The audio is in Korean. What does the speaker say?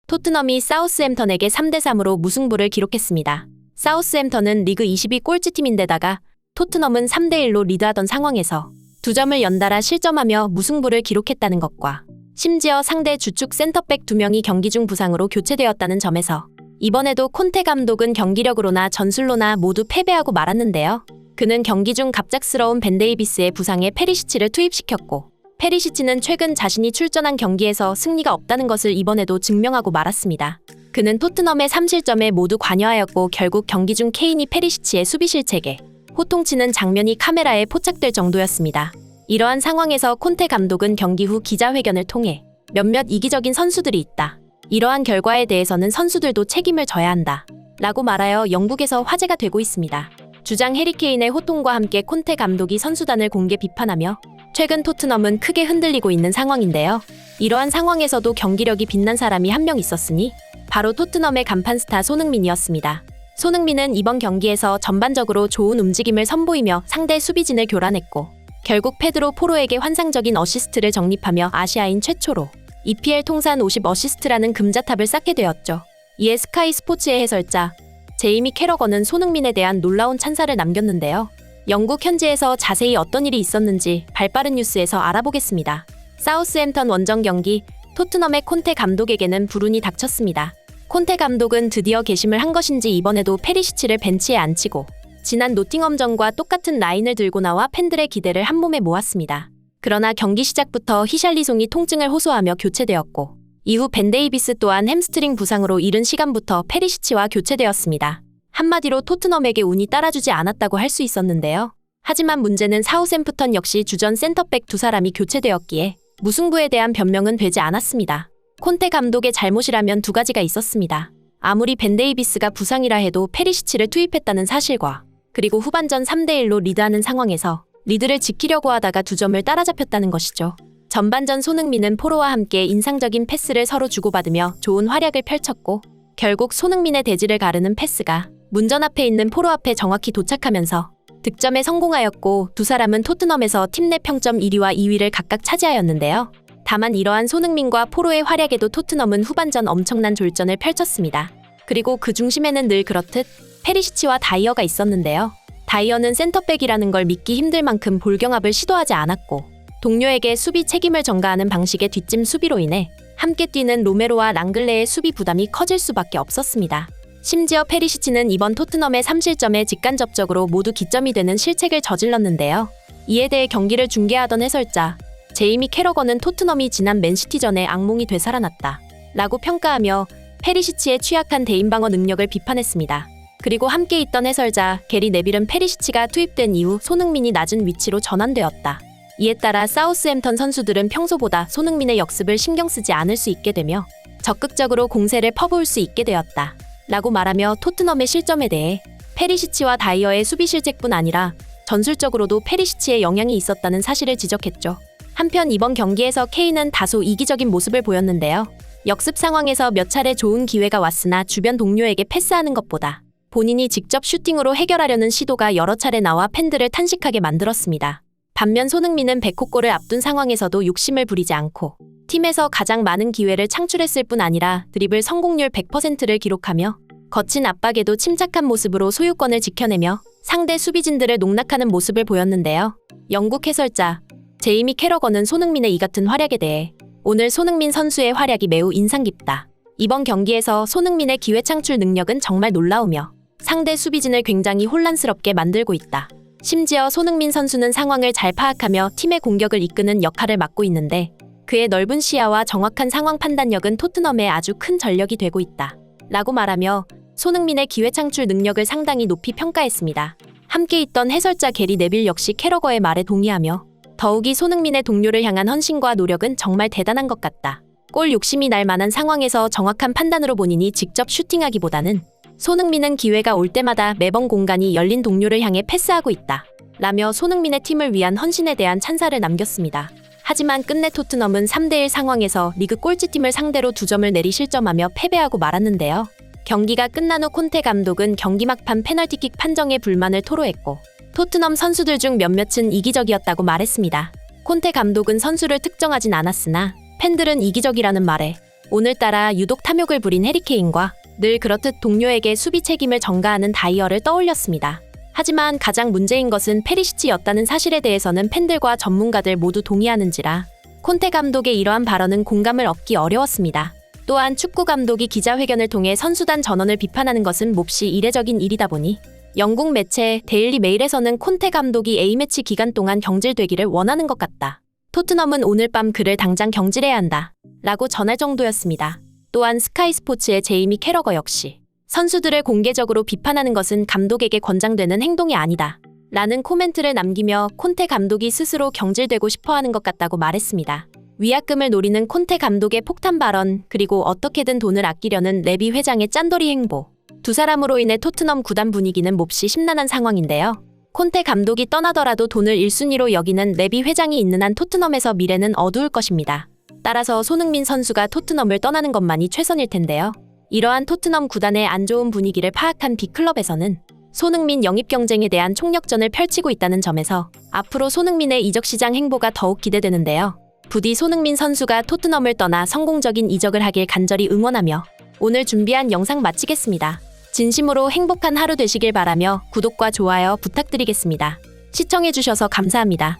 토트넘이 사우스햄턴에게 3대3으로 무승부를 기록했습니다. 사우스햄턴은 리그 20위 꼴찌팀인데다가 토트넘은 3대1로 리드하던 상황에서 2점을 연달아 실점하며 무승부를 기록했다는 것과 심지어 상대 주축 센터백 2명이 경기 중 부상으로 교체되었다는 점에서 이번에도 콘테 감독은 경기력으로나 전술로나 모두 패배하고 말았는데요. 그는 경기 중 갑작스러운 벤 데이비스의 부상에 페리시치를 투입시켰고 페리시치는 최근 자신이 출전한 경기에서 승리가 없다는 것을 이번에도 증명하고 말았습니다. 그는 토트넘의 3실점에 모두 관여하였고 결국 경기 중 케인이 페리시치의 수비 실책에 호통치는 장면이 카메라에 포착될 정도였습니다. 이러한 상황에서 콘테 감독은 경기 후 기자회견을 통해 몇몇 이기적인 선수들이 있다. 이러한 결과에 대해서는 선수들도 책임을 져야 한다. 라고 말하여 영국에서 화제가 되고 있습니다. 주장 해리케인의 호통과 함께 콘테 감독이 선수단을 공개 비판하며 최근 토트넘은 크게 흔들리고 있는 상황인데요. 이러한 상황에서도 경기력이 빛난 사람이 한 명 있었으니 바로 토트넘의 간판 스타 손흥민이었습니다. 손흥민은 이번 경기에서 전반적으로 좋은 움직임을 선보이며 상대 수비진을 교란했고 결국 페드로 포로에게 환상적인 어시스트를 적립하며 아시아인 최초로 EPL 통산 50 어시스트라는 금자탑을 쌓게 되었죠. 이에 스카이 스포츠의 해설자 제이미 캐러건은 손흥민에 대한 놀라운 찬사를 남겼는데요. 영국 현지에서 자세히 어떤 일이 있었는지 발빠른 뉴스에서 알아보겠습니다. 사우스햄턴 원정 경기, 토트넘의 콘테 감독에게는 불운이 닥쳤습니다. 콘테 감독은 드디어 개심을 한 것인지 이번에도 페리시치를 벤치에 앉히고 지난 노팅엄전과 똑같은 라인을 들고 나와 팬들의 기대를 한 몸에 모았습니다. 그러나 경기 시작부터 히샬리송이 통증을 호소하며 교체되었고 이후 벤 데이비스 또한 햄스트링 부상으로 이른 시간부터 페리시치와 교체되었습니다. 한마디로 토트넘에게 운이 따라주지 않았다고 할 수 있었는데요. 하지만 문제는 사우샘프턴 역시 주전 센터백 2사람이 교체되었기에 무승부에 대한 변명은 되지 않았습니다. 콘테 감독의 잘못이라면 2가지가 있었습니다. 아무리 벤 데이비스가 부상이라 해도 페리시치를 투입했다는 사실과 그리고 후반전 3대1로 리드하는 상황에서 리드를 지키려고 하다가 2점을 따라잡혔다는 것이죠. 전반전 손흥민은 포로와 함께 인상적인 패스를 서로 주고받으며 좋은 활약을 펼쳤고 결국 손흥민의 대지를 가르는 패스가 문전 앞에 있는 포로 앞에 정확히 도착하면서 득점에 성공하였고 2사람은 토트넘에서 팀 내 평점 1위와 2위를 각각 차지하였는데요. 다만 이러한 손흥민과 포로의 활약에도 토트넘은 후반전 엄청난 졸전을 펼쳤습니다. 그리고 그 중심에는 늘 그렇듯 페리시치와 다이어가 있었는데요. 다이어는 센터백이라는 걸 믿기 힘들 만큼 볼경합을 시도하지 않았고 동료에게 수비 책임을 전가하는 방식의 뒷짐 수비로 인해 함께 뛰는 로메로와 랑글레의 수비 부담이 커질 수밖에 없었습니다. 심지어 페리시치는 이번 토트넘의 3실점에 직간접적으로 모두 기점이 되는 실책을 저질렀는데요. 이에 대해 경기를 중계하던 해설자 제이미 캐러건은 토트넘이 지난 맨시티전에 악몽이 되살아났다 라고 평가하며 페리시치의 취약한 대인방어 능력을 비판했습니다. 그리고 함께 있던 해설자 게리 네빌은 페리시치가 투입된 이후 손흥민이 낮은 위치로 전환되었다. 이에 따라 사우스햄턴 선수들은 평소보다 손흥민의 역습을 신경 쓰지 않을 수 있게 되며 적극적으로 공세를 퍼부을 수 있게 되었다 라고 말하며 토트넘의 실점에 대해 페리시치와 다이어의 수비 실책뿐 아니라 전술적으로도 페리시치의 영향이 있었다는 사실을 지적했죠. 한편 이번 경기에서 케인은 다소 이기적인 모습을 보였는데요. 역습 상황에서 몇 차례 좋은 기회가 왔으나 주변 동료에게 패스하는 것보다 본인이 직접 슈팅으로 해결하려는 시도가 여러 차례 나와 팬들을 탄식하게 만들었습니다. 반면 손흥민은 백호골을 앞둔 상황에서도 욕심을 부리지 않고 팀에서 가장 많은 기회를 창출했을 뿐 아니라 드리블 성공률 100%를 기록하며 거친 압박에도 침착한 모습으로 소유권을 지켜내며 상대 수비진들을 농락하는 모습을 보였는데요. 영국 해설자 제이미 캐러건은 손흥민의 이 같은 활약에 대해 오늘 손흥민 선수의 활약이 매우 인상 깊다. 이번 경기에서 손흥민의 기회 창출 능력은 정말 놀라우며 상대 수비진을 굉장히 혼란스럽게 만들고 있다. 심지어 손흥민 선수는 상황을 잘 파악하며 팀의 공격을 이끄는 역할을 맡고 있는데 그의 넓은 시야와 정확한 상황 판단력은 토트넘의 아주 큰 전력이 되고 있다 라고 말하며 손흥민의 기회 창출 능력을 상당히 높이 평가했습니다. 함께 있던 해설자 게리 네빌 역시 캐러거의 말에 동의하며 더욱이 손흥민의 동료를 향한 헌신과 노력은 정말 대단한 것 같다. 골 욕심이 날 만한 상황에서 정확한 판단으로 본인이 직접 슈팅하기보다는 손흥민은 기회가 올 때마다 매번 공간이 열린 동료를 향해 패스하고 있다 라며 손흥민의 팀을 위한 헌신에 대한 찬사를 남겼습니다. 하지만 끝내 토트넘은 3대1 상황에서 리그 꼴찌팀을 상대로 2점을 내리 실점하며 패배하고 말았는데요. 경기가 끝난 후 콘테 감독은 경기 막판 페널티킥 판정에 불만을 토로했고 토트넘 선수들 중 몇몇은 이기적이었다고 말했습니다. 콘테 감독은 선수를 특정하진 않았으나 팬들은 이기적이라는 말에 오늘따라 유독 탐욕을 부린 해리케인과 늘 그렇듯 동료에게 수비 책임을 전가하는 다이어를 떠올렸습니다. 하지만 가장 문제인 것은 페리시치였다는 사실에 대해서는 팬들과 전문가들 모두 동의하는지라 콘테 감독의 이러한 발언은 공감을 얻기 어려웠습니다. 또한 축구 감독이 기자회견을 통해 선수단 전원을 비판하는 것은 몹시 이례적인 일이다 보니 영국 매체 데일리 메일에서는 콘테 감독이 A매치 기간 동안 경질되기를 원하는 것 같다. 토트넘은 오늘 밤 그를 당장 경질해야 한다. 라고 전할 정도였습니다. 또한 스카이 스포츠의 제이미 캐러거 역시 선수들을 공개적으로 비판하는 것은 감독에게 권장되는 행동이 아니다. 라는 코멘트를 남기며 콘테 감독이 스스로 경질되고 싶어하는 것 같다고 말했습니다. 위약금을 노리는 콘테 감독의 폭탄 발언, 그리고 어떻게든 돈을 아끼려는 레비 회장의 짠돌이 행보. 두 사람으로 인해 토트넘 구단 분위기는 몹시 심란한 상황인데요. 콘테 감독이 떠나더라도 돈을 1순위로 여기는 레비 회장이 있는 한 토트넘에서 미래는 어두울 것입니다. 따라서 손흥민 선수가 토트넘을 떠나는 것만이 최선일 텐데요. 이러한 토트넘 구단의 안 좋은 분위기를 파악한 B클럽에서는 손흥민 영입 경쟁에 대한 총력전을 펼치고 있다는 점에서 앞으로 손흥민의 이적 시장 행보가 더욱 기대되는데요. 부디 손흥민 선수가 토트넘을 떠나 성공적인 이적을 하길 간절히 응원하며 오늘 준비한 영상 마치겠습니다. 진심으로 행복한 하루 되시길 바라며 구독과 좋아요 부탁드리겠습니다. 시청해주셔서 감사합니다.